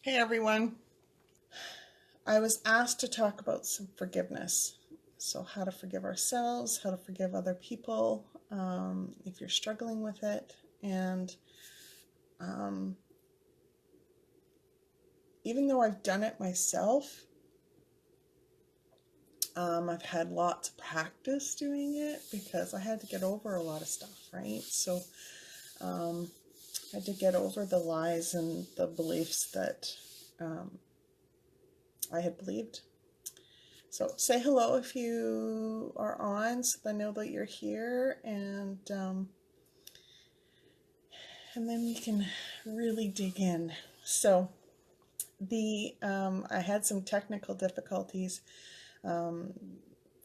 Hey everyone. I was asked to talk about some forgiveness. So, how to forgive ourselves, how to forgive other people, if you're struggling with it. And um, even though I've done it myself, I've had lots of practice doing it because I had to get over a lot of stuff, right? So, um, I had to get over the lies and the beliefs that um, I had believed. So say hello if you are on so they know that you're here, and then we can really dig in. So the I had some technical difficulties. Um,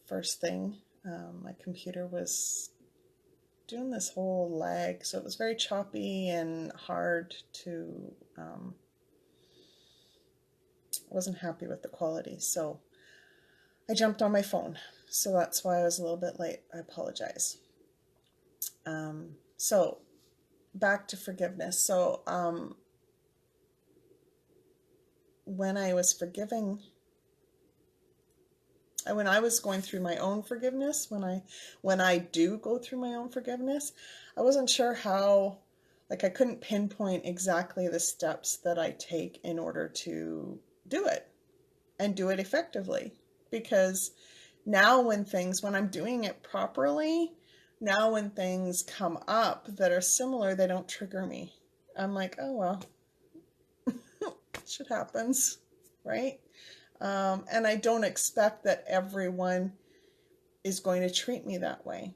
First thing, my computer was doing this whole lag, so it was very choppy and hard to. I wasn't happy with the quality, so I jumped on my phone. So that's why I was a little bit late. I apologize. So back to forgiveness. So when I was forgiving, when I was going through my own forgiveness, when I do go through my own forgiveness, I wasn't sure how, like I couldn't pinpoint exactly the steps that I take in order to do it and do it effectively. Because now when I'm doing it properly, now when things come up that are similar, they don't trigger me. I'm like, oh well, shit happens, right? And I don't expect that everyone is going to treat me that way.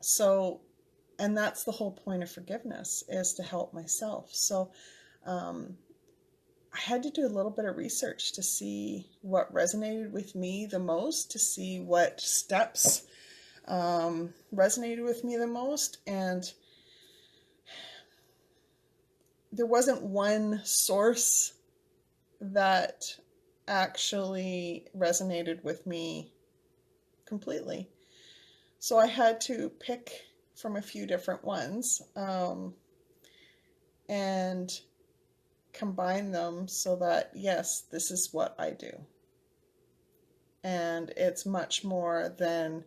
So, and that's the whole point of forgiveness, is to help myself. So, um, I had to do a little bit of research to see what resonated with me the most, to see what steps resonated with me the most. And there wasn't one source that actually resonated with me completely. So I had to pick from a few different ones, and combine them so that, yes, this is what I do. And it's much more than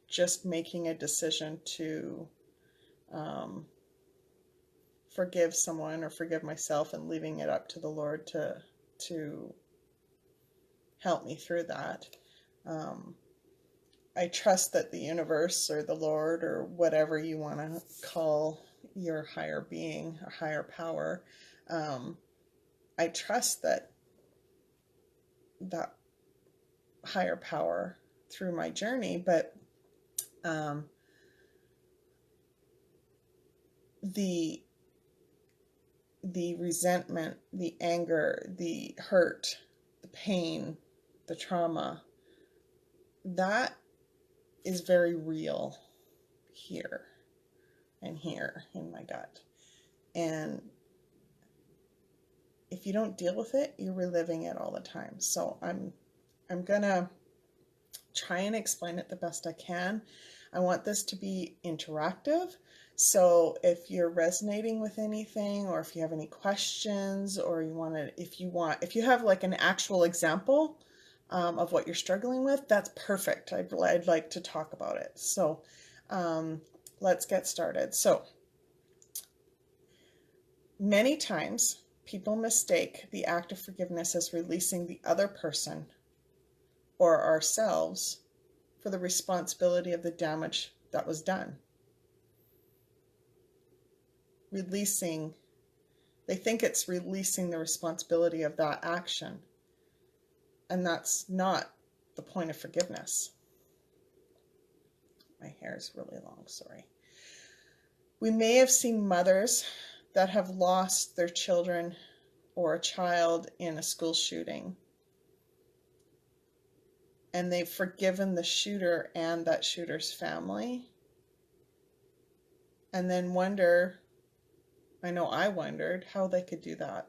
just making a decision to um, forgive someone or forgive myself and leaving it up to the Lord to help me through that. Um, I trust that the universe or the Lord or whatever you want to call your higher being or higher power, um, I trust that higher power through my journey, but um, the the resentment, the anger, the hurt, the pain, the trauma, that is very real here and here in my gut. And if you don't deal with it, you're reliving it all the time. So I'm gonna try and explain it the best I can. I want this to be interactive. So if you're resonating with anything, or if you have any questions, or if you have like an actual example of what you're struggling with, that's perfect. I'd like to talk about it. So um, let's get started. So many times people mistake the act of forgiveness as releasing the other person or ourselves for the responsibility of the damage that was done. Releasing, they think it's releasing the responsibility of that action, and that's not the point of forgiveness. My hair is really long, sorry. We may have seen mothers that have lost their children or a child in a school shooting, and they've forgiven the shooter and that shooter's family, and then I know I wondered how they could do that.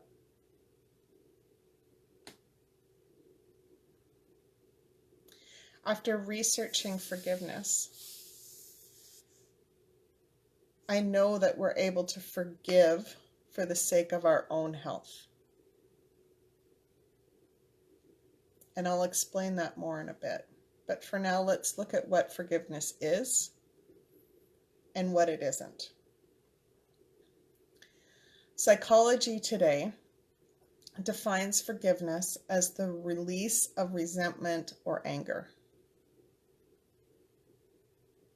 After researching forgiveness, I know that we're able to forgive for the sake of our own health. And I'll explain that more in a bit. But for now, let's look at what forgiveness is and what it isn't. Psychology Today defines forgiveness as the release of resentment or anger.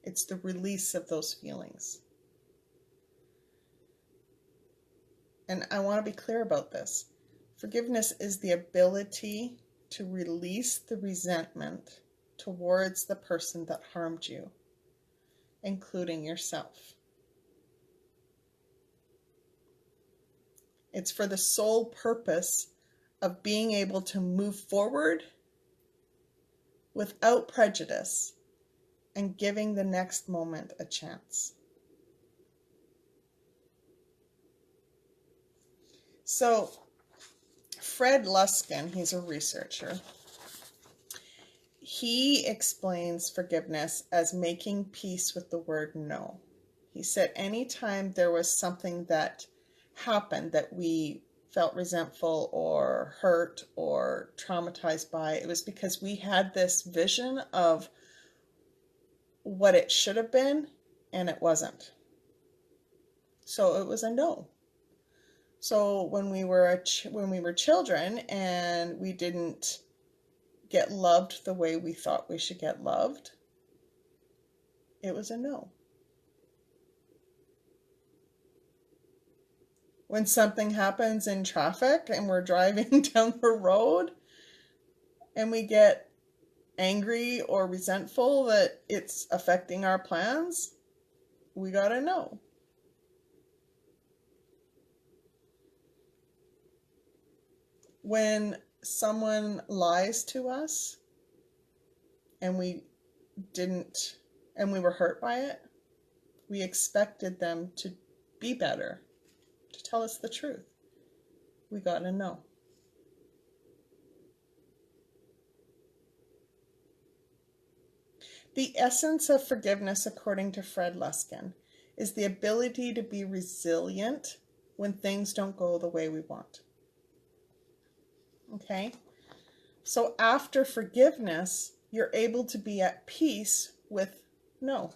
It's the release of those feelings. And I want to be clear about this. Forgiveness is the ability to release the resentment towards the person that harmed you, including yourself. It's for the sole purpose of being able to move forward without prejudice and giving the next moment a chance. So, Fred Luskin, he's a researcher, he explains forgiveness as making peace with the word no. He said anytime there was something that happened that we felt resentful or hurt or traumatized by, it was because we had this vision of what it should have been and it wasn't. So it was a no. So when we were children and we didn't get loved the way we thought we should get loved, it was a no. When something happens in traffic and we're driving down the road and we get angry or resentful that it's affecting our plans, we gotta know. When someone lies to us and we were hurt by it, we expected them to be better, to tell us the truth. We gotta know. The essence of forgiveness, according to Fred Luskin, is the ability to be resilient when things don't go the way we want. Okay? So after forgiveness, you're able to be at peace with no.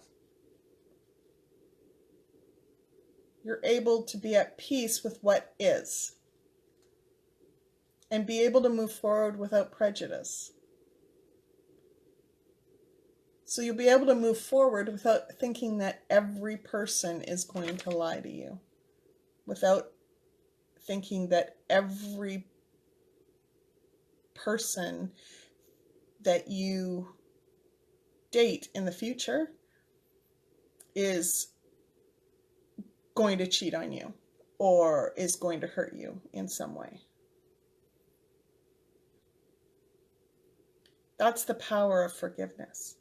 You're able to be at peace with what is and be able to move forward without prejudice. So you'll be able to move forward without thinking that every person is going to lie to you, without thinking that every person that you date in the future is going to cheat on you or is going to hurt you in some way. That's the power of forgiveness.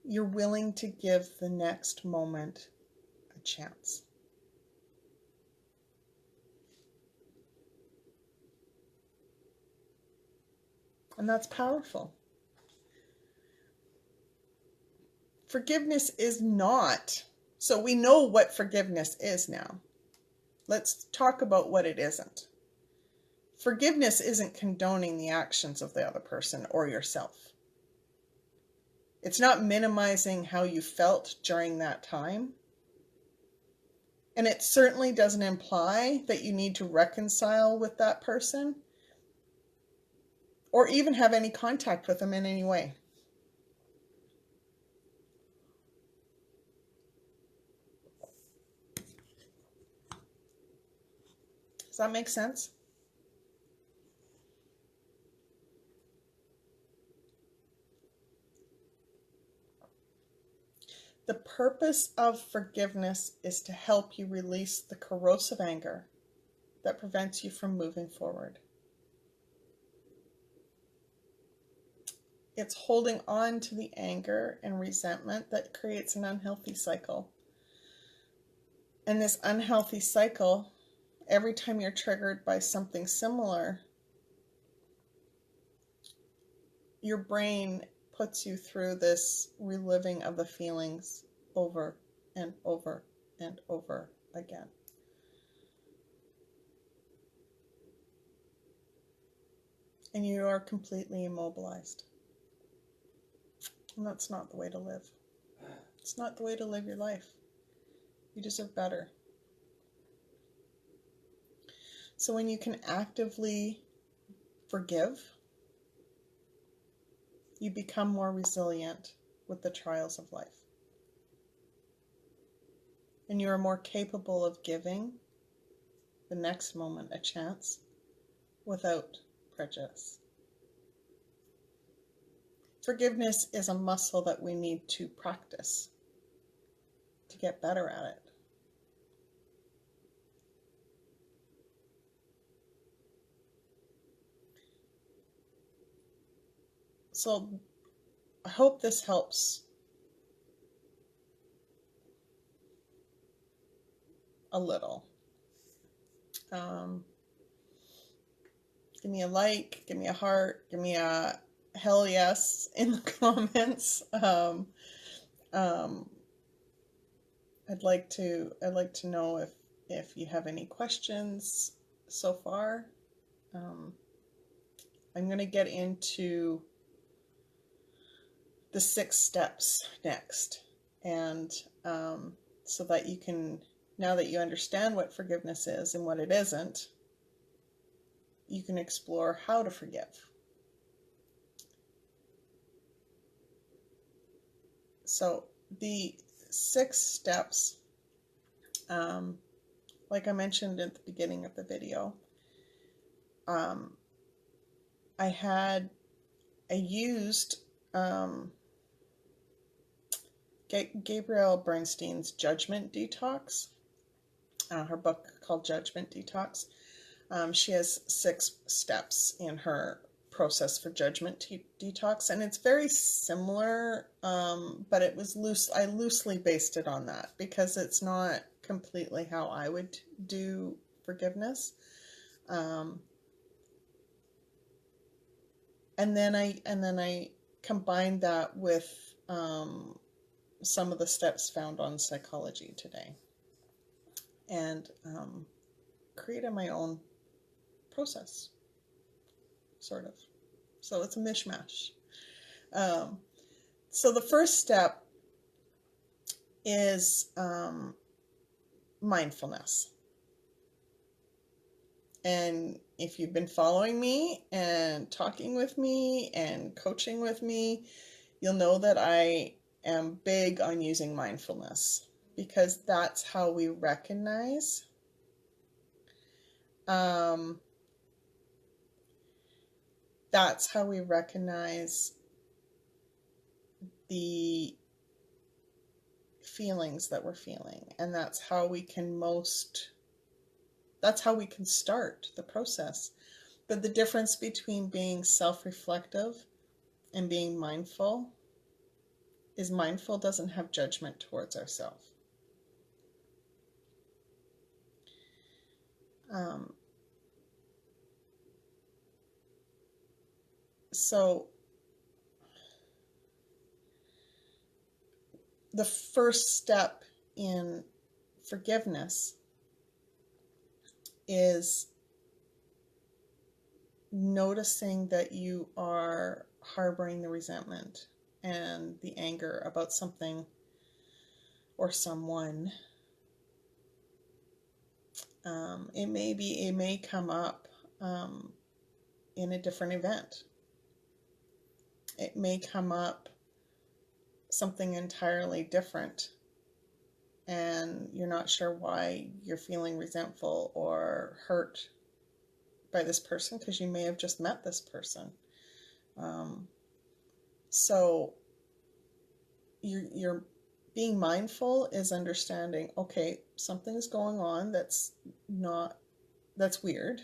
You're willing to give the next moment a chance. And that's powerful. Forgiveness is not. So we know what forgiveness is now. Let's talk about what it isn't. Forgiveness isn't condoning the actions of the other person or yourself. It's not minimizing how you felt during that time. And it certainly doesn't imply that you need to reconcile with that person or even have any contact with them in any way. Does that make sense? The purpose of forgiveness is to help you release the corrosive anger that prevents you from moving forward. It's holding on to the anger and resentment that creates an unhealthy cycle. And this unhealthy cycle, every time you're triggered by something similar, your brain puts you through this reliving of the feelings over and over and over again. and you are completely immobilized. And that's not the way to live. It's not the way to live your life. You deserve better. So when you can actively forgive, you become more resilient with the trials of life. And you are more capable of giving the next moment a chance without prejudice. Forgiveness is a muscle that we need to practice to get better at it. So I hope this helps a little. Give me a like, give me a heart, give me a hell yes in the comments. I'd like to know if you have any questions so far. I'm going to get into the 6 steps next, and so that you can, now that you understand what forgiveness is and what it isn't, you can explore how to forgive. So the 6 steps, like I mentioned at the beginning of the video, I used Gabrielle Bernstein's Judgment Detox, her book called Judgment Detox. She has 6 steps in her process for judgment detox, and it's very similar, but it was I loosely based it on that because it's not completely how I would do forgiveness. And then I combined that with some of the steps found on Psychology Today, and created my own process, sort of. So it's a mishmash. So the first step is mindfulness. And if you've been following me and talking with me and coaching with me, you'll know that I am big on using mindfulness, because that's how we recognize the feelings that we're feeling, and that's how we can start the process. But the difference between being self-reflective and being mindful is mindful doesn't have judgment towards ourselves. So the first step in forgiveness is noticing that you are harboring the resentment and the anger about something or someone. It may come up in a different event. It may come up something entirely different, and you're not sure why you're feeling resentful or hurt by this person, because you may have just met this person. So you're being mindful is understanding, okay, something's going on that's weird,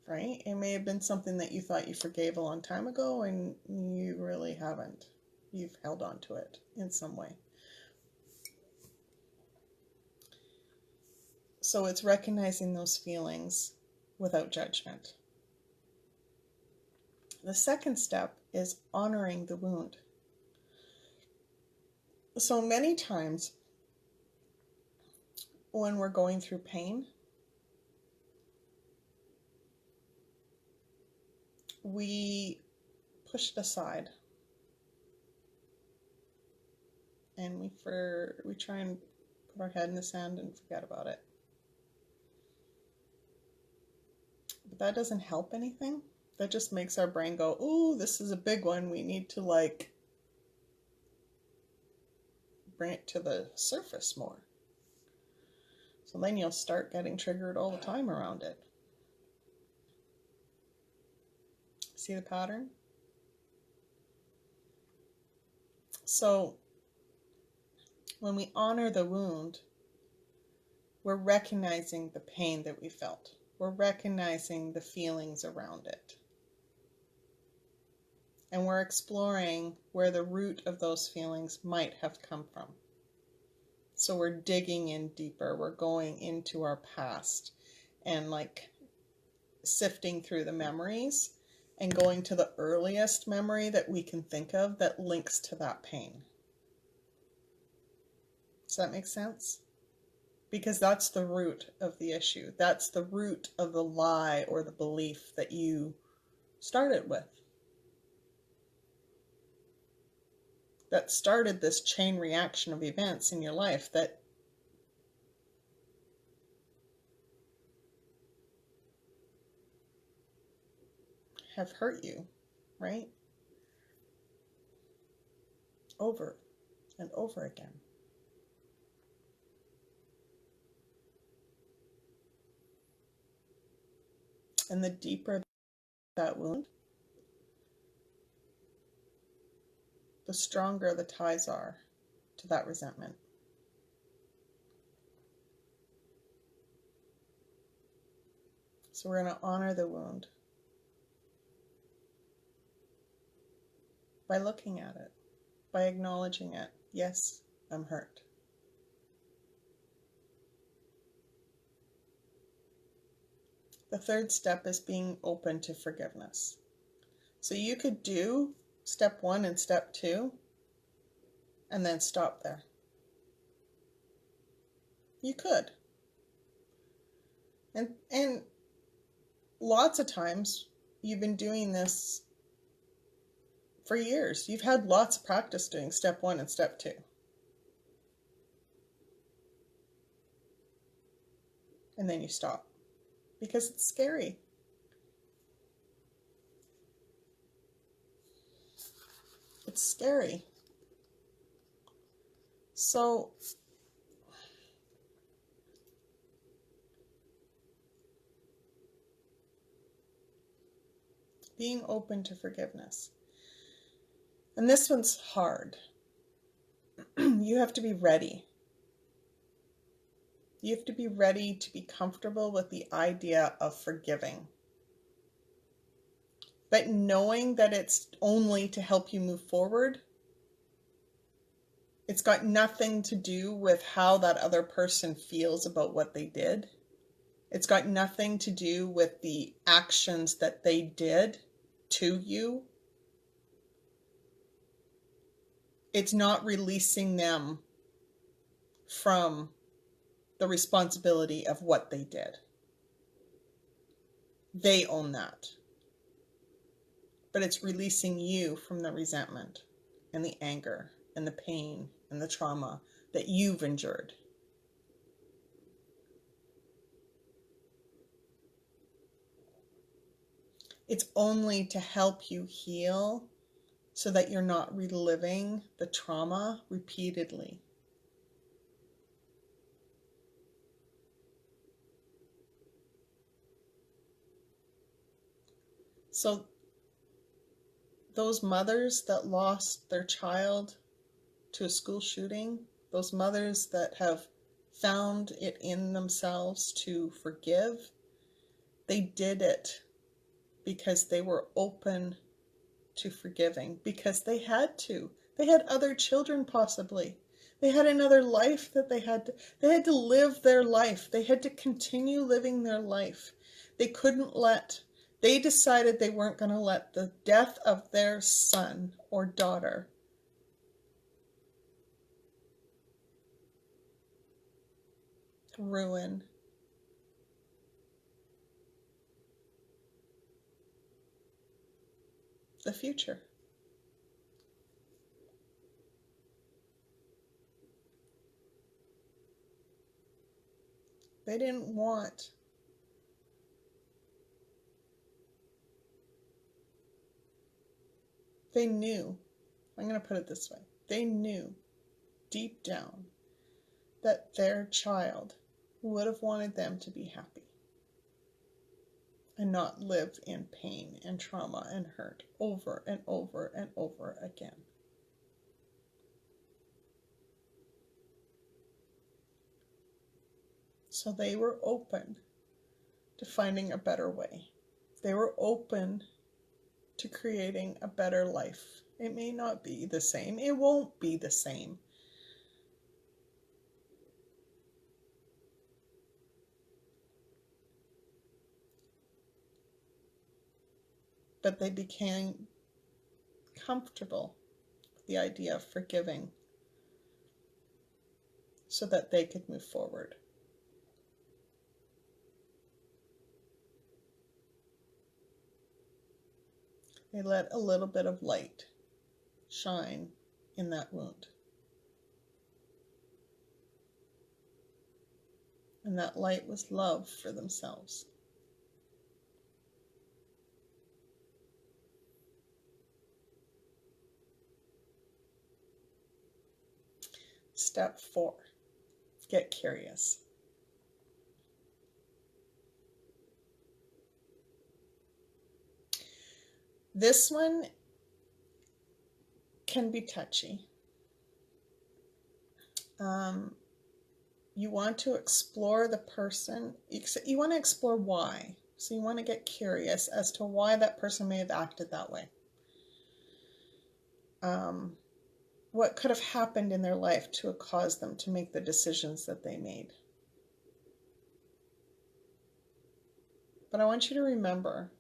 right? It may have been something that you thought you forgave a long time ago, and you really haven't. You've held on to it in some way. So it's recognizing those feelings without judgment. The second step is honoring the wound. So many times when we're going through pain, we push it aside. And we try and put our head in the sand and forget about it. But that doesn't help anything. That just makes our brain go, ooh, this is a big one. We need to like bring it to the surface more. So then you'll start getting triggered all the time around it. See the pattern? So when we honor the wound, we're recognizing the pain that we felt. We're recognizing the feelings around it. And we're exploring where the root of those feelings might have come from. So we're digging in deeper. We're going into our past and like sifting through the memories and going to the earliest memory that we can think of that links to that pain. Does that make sense? Because that's the root of the issue. That's the root of the lie or the belief that you started with. That started this chain reaction of events in your life that have hurt you, right? Over and over again. And the deeper that wound, the stronger the ties are to that resentment. So we're going to honor the wound by looking at it, by acknowledging it. Yes, I'm hurt. The third step is being open to forgiveness. So you could do step 1 and step 2 and then stop there. You could. And lots of times you've been doing this for years. You've had lots of practice doing step 1 and step 2. And then you stop because it's scary. It's scary. So being open to forgiveness. And this one's hard. You have to be ready. You have to be ready to be comfortable with the idea of forgiving. But knowing that it's only to help you move forward, it's got nothing to do with how that other person feels about what they did. It's got nothing to do with the actions that they did to you. It's not releasing them from the responsibility of what they did. They own that. But it's releasing you from the resentment and the anger and the pain and the trauma that you've endured. It's only to help you heal so that you're not reliving the trauma repeatedly. So those mothers that lost their child to a school shooting, those mothers that have found it in themselves to forgive, they did it because they were open to forgiving, because they had to. They had other children possibly. They had another life that they had to live their life. They had to continue living their life. They decided they weren't going to let the death of their son or daughter ruin the future. They didn't want they knew, I'm going to put it this way, they knew deep down that their child would have wanted them to be happy and not live in pain and trauma and hurt over and over and over again. So they were open to finding a better way. They were open to creating a better life. It may not be the same. It won't be the same. But they became comfortable with the idea of forgiving so that they could move forward. They let a little bit of light shine in that wound. And that light was love for themselves. Step 4, get curious. This one can be touchy. You want to explore the person. You want to explore why. So you want to get curious as to why that person may have acted that way. What could have happened in their life to have caused them to make the decisions that they made. But I want you to remember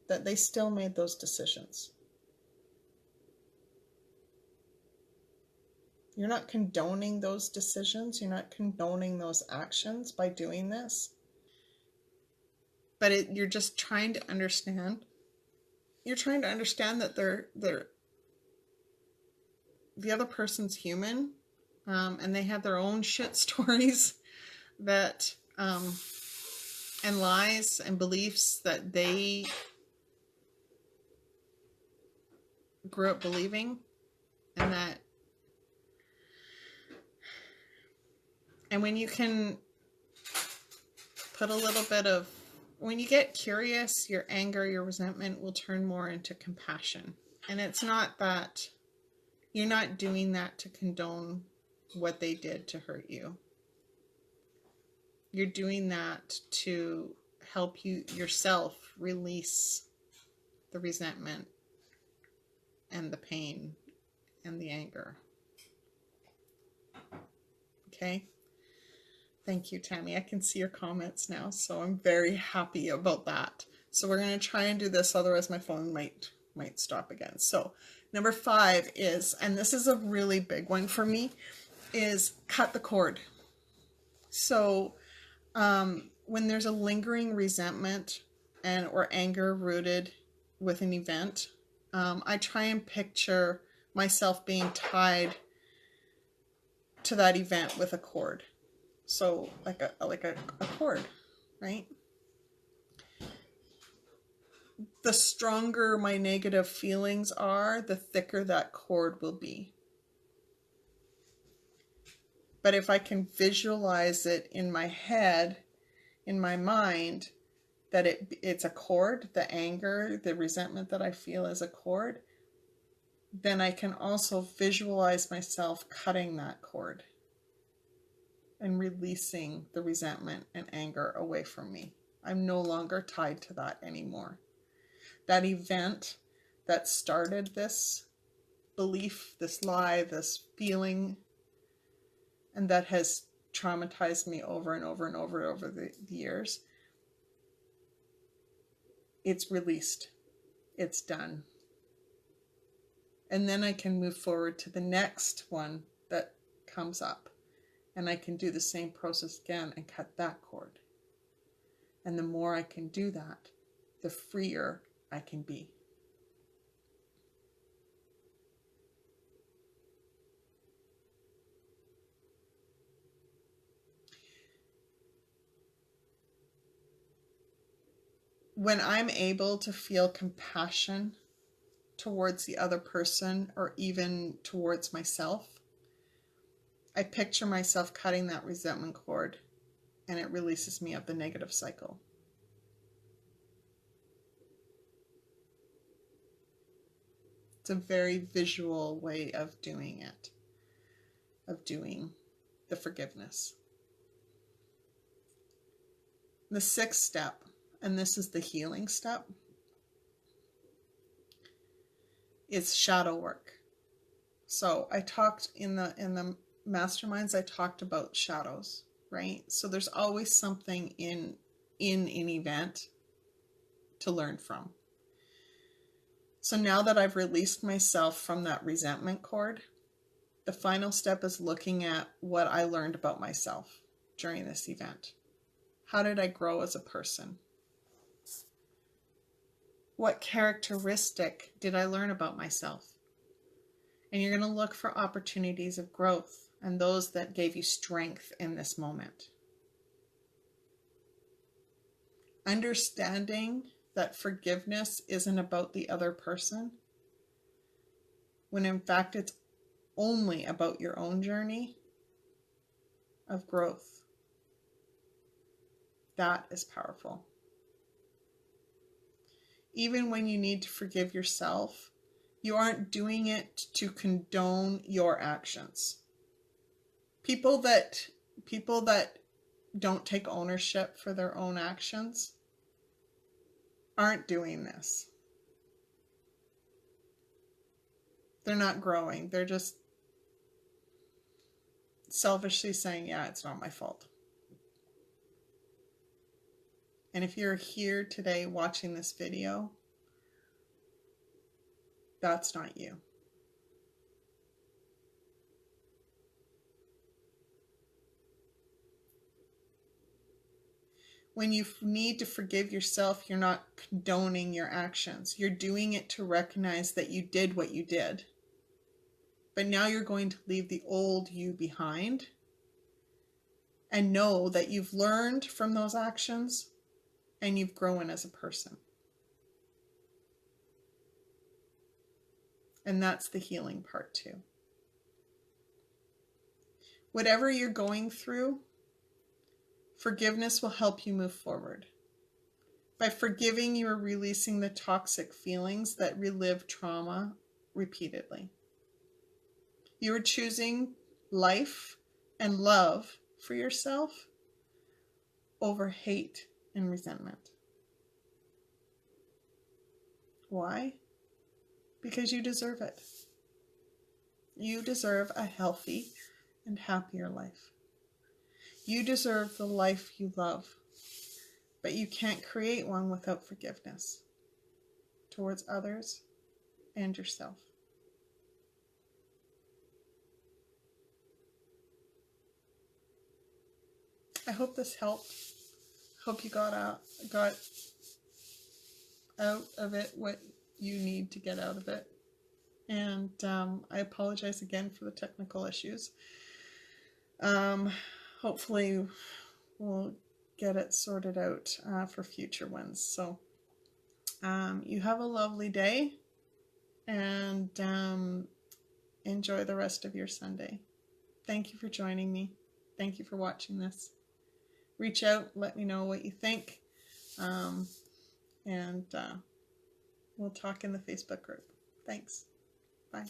that they still made those decisions. You're not condoning those decisions. You're not condoning those actions by doing this. But you're just trying to understand. You're trying to understand that the other person's human, and they have their own shit stories that and lies and beliefs that they grew up believing, and when you can put a little bit of, when you get curious, your anger, your resentment will turn more into compassion. And it's not that you're not doing that to condone what they did to hurt you. You're doing that to help you yourself release the resentment and the pain and the anger. Okay? Thank you, Tammy. I can see your comments now, so I'm very happy about that. So we're going to try and do this, otherwise my phone might stop again. So number 5 is, and this is a really big one for me, is cut the cord. So when there's a lingering resentment or anger rooted with an event, I try and picture myself being tied to that event with a cord. So like a cord, right? The stronger my negative feelings are, the thicker that cord will be. But if I can visualize it in my head, in my mind, that it's a cord, the anger, the resentment that I feel is a cord, then I can also visualize myself cutting that cord and releasing the resentment and anger away from me. I'm no longer tied to that anymore. That event that started this belief, this lie, this feeling, and that has traumatized me over and over and over the years, it's released. It's done. And then I can move forward to the next one that comes up. And I can do the same process again and cut that cord. And the more I can do that, the freer I can be. when I'm able to feel compassion towards the other person or even towards myself, I picture myself cutting that resentment cord, and it releases me of the negative cycle. It's a very visual way of doing it, of doing the forgiveness. The sixth step, and this is the healing step, is shadow work. So I talked in the masterminds, I talked about shadows, right? So there's always something in an event to learn from. So now that I've released myself from that resentment cord, the final step is looking at what I learned about myself during this event. How did I grow as a person? What characteristic did I learn about myself? And you're going to look for opportunities of growth and those that gave you strength in this moment. Understanding that forgiveness isn't about the other person, when in fact it's only about your own journey of growth. That is powerful. Even when you need to forgive yourself, you aren't doing it to condone your actions. People that don't take ownership for their own actions aren't doing this. They're not growing. They're just selfishly saying, yeah, it's not my fault. And if you're here today watching this video, that's not you. When you need to forgive yourself, you're not condoning your actions. You're doing it to recognize that you did what you did. But now you're going to leave the old you behind and know that you've learned from those actions and you've grown as a person. And that's the healing part too. Whatever you're going through, forgiveness will help you move forward. By forgiving, you are releasing the toxic feelings that relive trauma repeatedly. You are choosing life and love for yourself over hate and resentment. Why? Because you deserve it. You deserve a healthy and happier life. You deserve the life you love, but you can't create one without forgiveness towards others and yourself. I hope this helped. Hope you got out of it what you need to get out of it. And I apologize again for the technical issues. Hopefully we'll get it sorted out for future ones. So you have a lovely day, and enjoy the rest of your Sunday. Thank you for joining me. Thank you for watching this. Reach out, let me know what you think, and we'll talk in the Facebook group. Thanks. Bye.